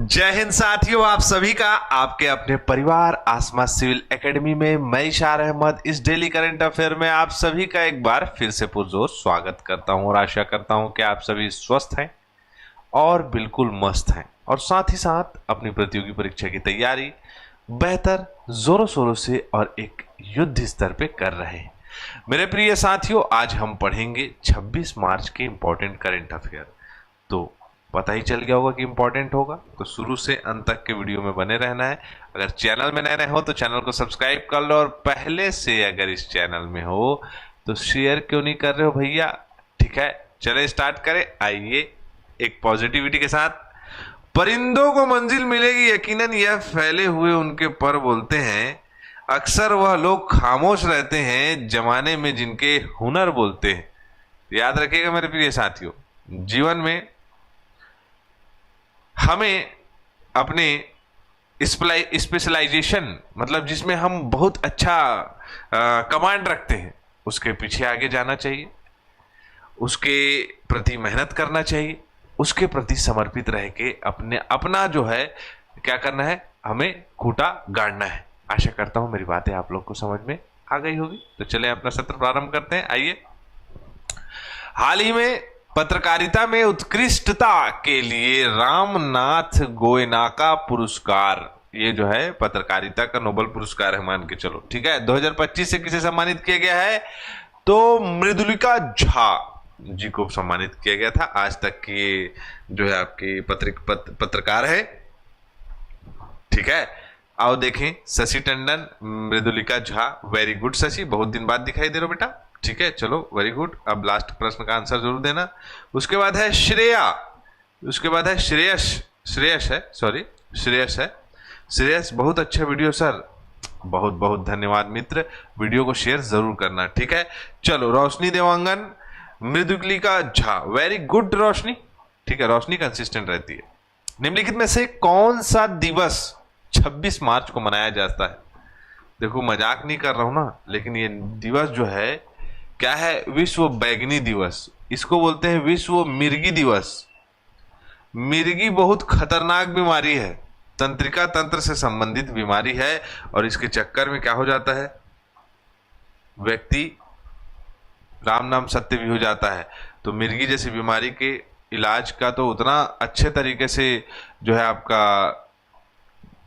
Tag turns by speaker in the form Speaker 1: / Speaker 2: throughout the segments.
Speaker 1: जय हिंद साथियों, आप सभी का आपके अपने परिवार आसमा सिविल एकेडमी में मैं इशार अहमद इस डेली करंट अफेयर में आप सभी का एक बार फिर से पुरजोर स्वागत करता हूं और आशा करता हूं कि आप सभी स्वस्थ हैं और बिल्कुल मस्त हैं और साथ ही साथ अपनी प्रतियोगी परीक्षा की तैयारी बेहतर जोरों शोरों से और एक युद्ध स्तर पे कर रहे हैं। मेरे प्रिय साथियों, आज हम पढ़ेंगे 26 मार्च के इंपॉर्टेंट करंट अफेयर। तो पता ही चल गया होगा कि इंपॉर्टेंट होगा, तो शुरू से अंत तक के वीडियो में बने रहना है। अगर चैनल में नए रहे हो तो चैनल को सब्सक्राइब कर लो और पहले से अगर इस चैनल में हो तो शेयर क्यों नहीं कर रहे हो भैया। ठीक है, चले स्टार्ट करें। आइए एक पॉजिटिविटी के साथ। परिंदों को मंजिल मिलेगी यकीनन, यह फैले हुए उनके पर बोलते हैं। अक्सर वह लोग खामोश रहते हैं जमाने में जिनके हुनर बोलते हैं। याद रखिएगा मेरे प्रिय साथियों, जीवन में हमें अपने स्पेशलाइजेशन मतलब जिसमें हम बहुत अच्छा कमांड रखते हैं उसके पीछे आगे जाना चाहिए, उसके प्रति मेहनत करना चाहिए, उसके प्रति समर्पित रह के अपना जो है क्या करना है, हमें खूंटा गाड़ना है। आशा करता हूं मेरी बातें आप लोग को समझ में आ गई होगी। तो चले अपना सत्र प्रारंभ करते हैं। आइए, हाल ही में पत्रकारिता में उत्कृष्टता के लिए रामनाथ गोयनाका पुरस्कार, ये जो है पत्रकारिता का नोबेल पुरस्कार है मान के चलो, ठीक है। 2025 से किसे सम्मानित किया गया है? तो मृदुलिका झा जी को सम्मानित किया गया था। आज तक की जो है आपकी पत्रकार है, ठीक है। आओ देखें, शशि टंडन, मृदुलिका झा। वेरी गुड शशि, बहुत दिन बाद दिखाई दे रहे हो बेटा, ठीक है, चलो वेरी गुड। अब लास्ट प्रश्न का आंसर जरूर देना। उसके बाद है श्रेया, उसके बाद है श्रेयस है। श्रेयस, बहुत अच्छा वीडियो सर, बहुत बहुत धन्यवाद मित्र। वीडियो को शेयर जरूर करना, ठीक है। चलो, रोशनी देवांगन, मृदुलिका झा, वेरी गुड रोशनी, ठीक है। रोशनी कंसिस्टेंट रहती है। निम्नलिखित में से कौन सा दिवस 26 मार्च को मनाया जाता है? देखो, मजाक नहीं कर रहा हूं ना, लेकिन ये दिवस जो है क्या है? विश्व बैगनी दिवस। इसको बोलते हैं विश्व मिर्गी दिवस। मिर्गी बहुत खतरनाक बीमारी है, तंत्रिका तंत्र से संबंधित बीमारी है और इसके चक्कर में क्या हो जाता है, व्यक्ति राम नाम सत्य भी हो जाता है। तो मिर्गी जैसी बीमारी के इलाज का तो उतना अच्छे तरीके से जो है आपका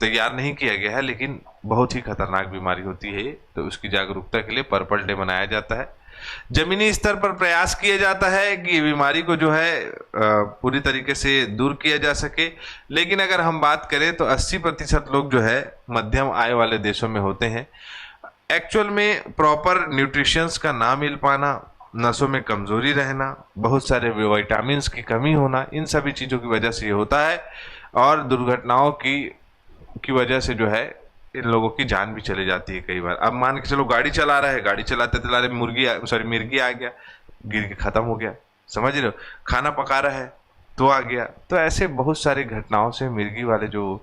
Speaker 1: तैयार नहीं किया गया है, लेकिन बहुत ही खतरनाक बीमारी होती है। तो उसकी जागरूकता के लिए पर्पल डे मनाया जाता है। जमीनी स्तर पर प्रयास किया जाता है कि ये बीमारी को जो है पूरी तरीके से दूर किया जा सके। लेकिन अगर हम बात करें तो 80% लोग जो है मध्यम आय वाले देशों में होते हैं। एक्चुअल में प्रॉपर न्यूट्रिशंस का ना मिल पाना, नसों में कमजोरी रहना, बहुत सारे विटामिन्स की कमी होना, इन सभी चीजों की वजह से ये होता है। और दुर्घटनाओं की वजह से जो है इन लोगों की जान भी चली जाती है कई बार। अब मान के चलो, गाड़ी चला रहा है, गाड़ी चलाते चलाते मिर्गी आ गया, गिर के खत्म हो गया, समझ रहे हो। खाना पका रहा है तो आ गया। तो ऐसे बहुत सारी घटनाओं से मिर्गी वाले जो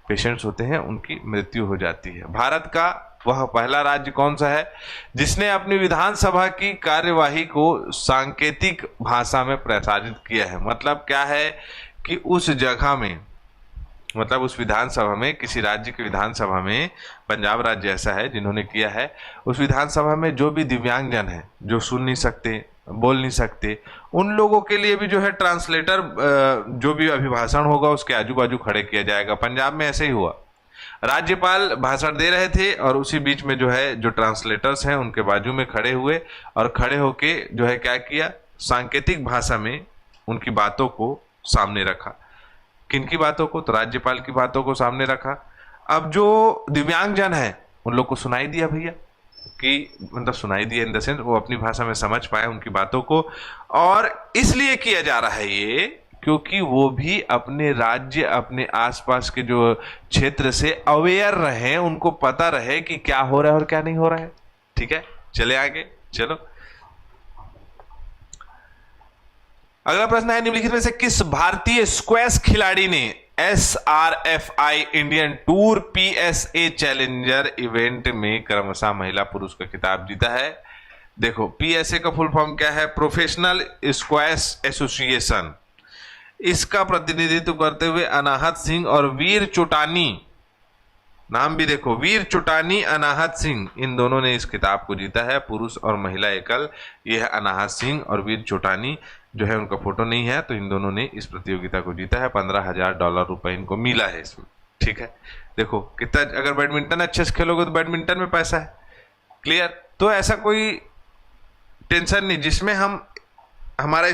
Speaker 1: पेशेंट्स होते हैं उनकी मृत्यु हो जाती है। भारत का वह पहला राज्य कौन सा है जिसने अपनी विधानसभा की कार्यवाही को सांकेतिक भाषा में प्रसारित किया है? मतलब क्या है कि उस जगह में, मतलब उस विधानसभा में, किसी राज्य की विधानसभा में, पंजाब राज्य ऐसा है जिन्होंने किया है, उस विधानसभा में जो भी दिव्यांगजन है, जो सुन नहीं सकते, बोल नहीं सकते, उन लोगों के लिए भी जो है ट्रांसलेटर, जो भी अभिभाषण होगा उसके आजू बाजू खड़े किया जाएगा। पंजाब में ऐसे ही हुआ, राज्यपाल भाषण दे रहे थे और उसी बीच में जो है जो ट्रांसलेटर्स हैं उनके बाजू में खड़े हुए और खड़े होके जो है क्या किया, सांकेतिक भाषा में उनकी बातों को सामने रखा। किनकी बातों को? तो राज्यपाल की बातों को सामने रखा। अब जो दिव्यांगजन है उन लोग को सुनाई दिया भैया, कि मतलब सुनाई दिया इन द सेंस वो अपनी भाषा में समझ पाए उनकी बातों को। और इसलिए किया जा रहा है ये क्योंकि वो भी अपने राज्य, अपने आसपास के जो क्षेत्र से अवेयर रहे, उनको पता रहे कि क्या हो रहा है और क्या नहीं हो रहा है, ठीक है। चले आगे, चलो अगला प्रश्न है, निम्नलिखित में से किस भारतीय स्क्वैश खिलाड़ी ने SRFI Indian tour PSA challenger event में क्रमशः महिला पुरुष का खिताब जीता है? देखो, PSA का फुल फॉर्म क्या है? Professional squash association. इसका प्रतिनिधित्व करते हुए अनाहत सिंह और वीर चोटानी, नाम भी देखो, वीर चोटानी, अनाहत सिंह, इन दोनों ने इस खिताब को जीता है, पुरुष और महिला एकल। ये है अनाहत सिंह और वीर चोटानी, जो है उनका फोटो नहीं है, तो इन दोनों ने इस प्रतियोगिता को जीता है। $15,000 रुपए इनको मिला है इसमें। ठीक है, देखो कितना, अगर बैडमिंटन अच्छे से खेलोगे तो बैडमिंटन में पैसा है। क्लियर? तो ऐसा कोई टेंशन नहीं जिसमें हम हमारा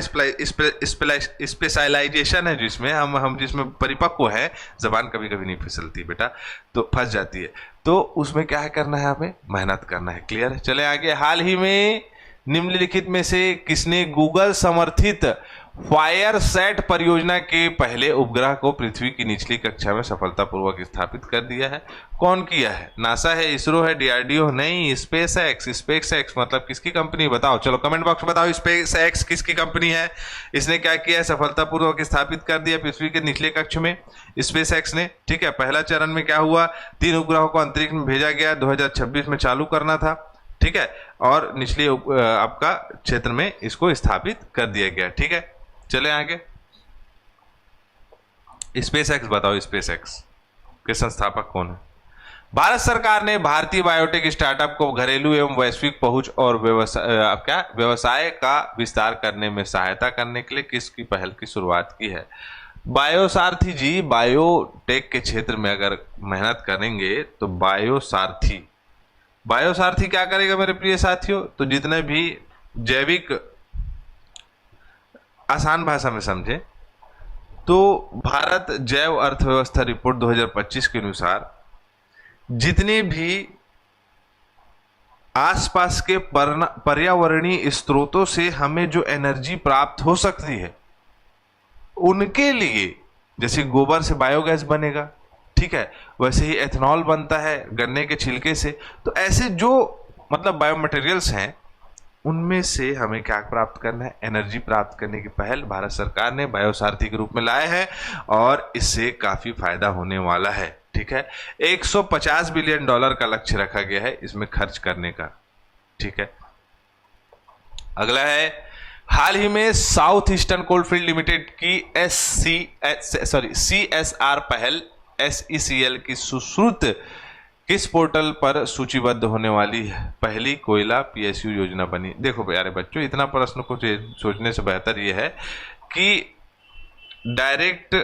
Speaker 1: स्पेशलाइजेशन है, जिसमें हम जिसमें परिपक्व है, जबान कभी कभी नहीं फिसलती बेटा, तो फंस जाती है। तो उसमें क्या है करना है, हमें मेहनत करना है। क्लियर? चले आगे। हाल ही में निम्नलिखित में से किसने गूगल समर्थित फायरसैट परियोजना के पहले उपग्रह को पृथ्वी की निचली कक्षा में सफलतापूर्वक स्थापित कर दिया है? कौन किया है? नासा है, इसरो है, डीआरडीओ? नहीं, स्पेस एक्स मतलब किसकी कंपनी? बताओ, चलो कमेंट बॉक्स में बताओ, स्पेस एक्स किसकी कंपनी है? इसने क्या किया है? सफलतापूर्वक स्थापित कर दिया पृथ्वी के निचले कक्ष में, स्पेस एक्स ने। ठीक है, पहला चरण में क्या हुआ, 3 उपग्रहों को अंतरिक्ष में भेजा गया, 2026 में चालू करना था। ठीक है, और निचले आपका क्षेत्र में इसको स्थापित कर दिया गया। ठीक है, चले आगे। स्पेस एक्स बताओ, स्पेस एक्स के संस्थापक कौन है? भारत सरकार ने भारतीय बायोटेक स्टार्टअप को घरेलू एवं वैश्विक पहुंच और व्यवसाय का विस्तार करने में सहायता करने के लिए किसकी पहल की शुरुआत की है? बायोसारथी जी, बायोटेक के क्षेत्र में अगर मेहनत करेंगे तो बायोसारथी क्या करेगा मेरे प्रिय साथियों? तो जितने भी जैविक, आसान भाषा में समझे तो भारत जैव अर्थव्यवस्था रिपोर्ट 2025 के अनुसार जितने भी आसपास के पर्यावरणीय स्रोतों से हमें जो एनर्जी प्राप्त हो सकती है, उनके लिए, जैसे गोबर से बायोगैस बनेगा, ठीक है, वैसे ही एथेनॉल बनता है गन्ने के छिलके से। तो ऐसे जो मतलब बायोमटेरियल्स हैं, उनमें से हमें क्या प्राप्त करना है? एनर्जी प्राप्त करने की पहल भारत सरकार ने बायोसारथी के रूप में लाए हैं और इससे काफी फायदा होने वाला है। ठीक है, $150 बिलियन का लक्ष्य रखा गया है इसमें खर्च करने का। ठीक है, अगला है, हाल ही में साउथ ईस्टर्न कोलफील्ड लिमिटेड की CSR पहल SECL की सुश्रुत किस पोर्टल पर सूचीबद्ध होने वाली है? पहली कोयला PSU योजना बनी। देखो प्यारे बच्चों, इतना प्रश्न को सोचने से बेहतर यह है कि डायरेक्ट,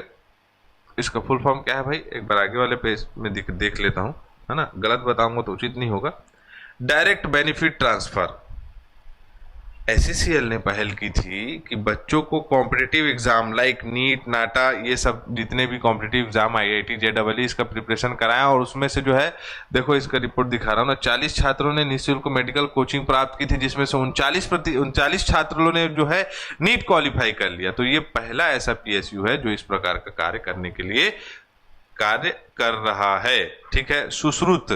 Speaker 1: इसका फुल फॉर्म क्या है भाई? एक बार आगे वाले पेज में देख लेता हूं, है ना, गलत बताऊंगा तो उचित नहीं होगा। डायरेक्ट बेनिफिट ट्रांसफर SECL ने पहल की थी कि बच्चों को कॉम्पिटिटिव एग्जाम लाइक नीट, नाटा, ये सब जितने भी कॉम्पिटिटिव एग्जाम, IIT, JEE, इसका प्रिपरेशन कराया। और उसमें से जो है, देखो इसका रिपोर्ट दिखा रहा हूँ ना, 40 छात्रों ने निःशुल्क मेडिकल कोचिंग प्राप्त की थी, जिसमें से 39 छात्रों ने जो है नीट क्वालिफाई कर लिया। तो ये पहला ऐसा PSU है जो इस प्रकार का कार्य करने के लिए कार्य कर रहा है। ठीक है, सुश्रुत,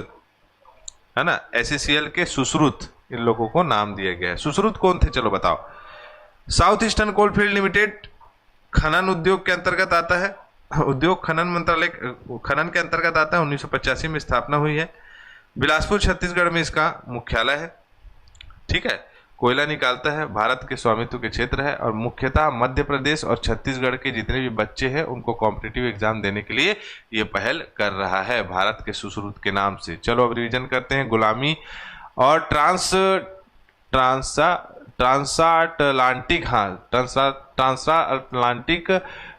Speaker 1: है ना, SECL के सुश्रुत इन लोगों को नाम दिया गया है। सुश्रुत कौन थे, चलो बताओ। साउथ ईस्टर्न कोलफील्ड लिमिटेड खनन उद्योग के अंतर्गत आता है, उद्योग खनन मंत्रालय खनन के अंतर्गत आता है। 1985 में स्थापना हुई है। बिलासपुर छत्तीसगढ़ में इसका मुख्यालय है। ठीक है, कोयला निकालता है, भारत के स्वामित्व के क्षेत्र है और मुख्यतः मध्य प्रदेश और छत्तीसगढ़ के जितने भी बच्चे हैं उनको कॉम्पिटिटिव एग्जाम देने के लिए ये पहल कर रहा है भारत के सुश्रुत के नाम से। चलो अब रिवीजन करते हैं। गुलामी और ट्रांसअटलांटिक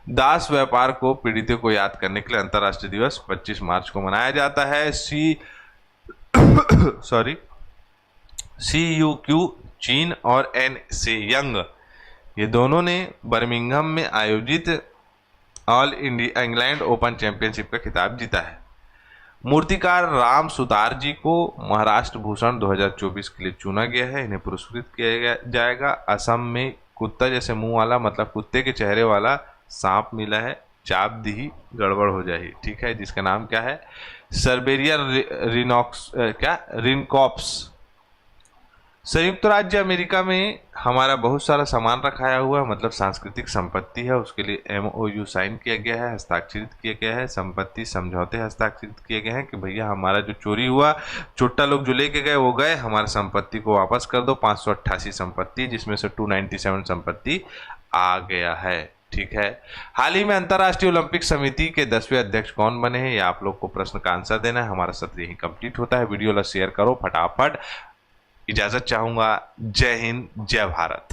Speaker 1: दास व्यापार को पीड़ितों को याद करने के लिए अंतर्राष्ट्रीय दिवस 25 मार्च को मनाया जाता है। CUQ चीन और NC यंग, ये दोनों ने बर्मिंघम में आयोजित all India England open championship का खिताब जीता है। मूर्तिकार राम सुतार जी को महाराष्ट्र भूषण 2024 के लिए चुना गया है। इन्हें पुरस्कृत किया जाएगा। असम में कुत्ता जैसे मुंह वाला, मतलब कुत्ते के चेहरे वाला सांप मिला है, चाप दी गड़बड़ हो जाएगी। ठीक है, जिसका नाम क्या है? सर्बेरिया रिनकॉप्स। संयुक्त राज्य अमेरिका में हमारा बहुत सारा सामान रखाया हुआ है, मतलब सांस्कृतिक संपत्ति है, उसके लिए MOU साइन किया गया है, हस्ताक्षरित किया गया है। संपत्ति समझौते हस्ताक्षरित किए गए हैं कि भैया हमारा जो चोरी हुआ, चोट्टा लोग जो लेके गए वो गए, हमारी संपत्ति को वापस कर दो। 588 संपत्ति, जिसमें से 297 संपत्ति आ गया है। ठीक है। हाल ही में अंतर्राष्ट्रीय ओलंपिक समिति के 10वें अध्यक्ष कौन बने हैं, या आप लोग को प्रश्न का आंसर देना है। हमारा सत्र यही कंप्लीट होता है। वीडियो ला शेयर करो फटाफट। इजाजत चाहूंगा। जय हिंद, जय भारत।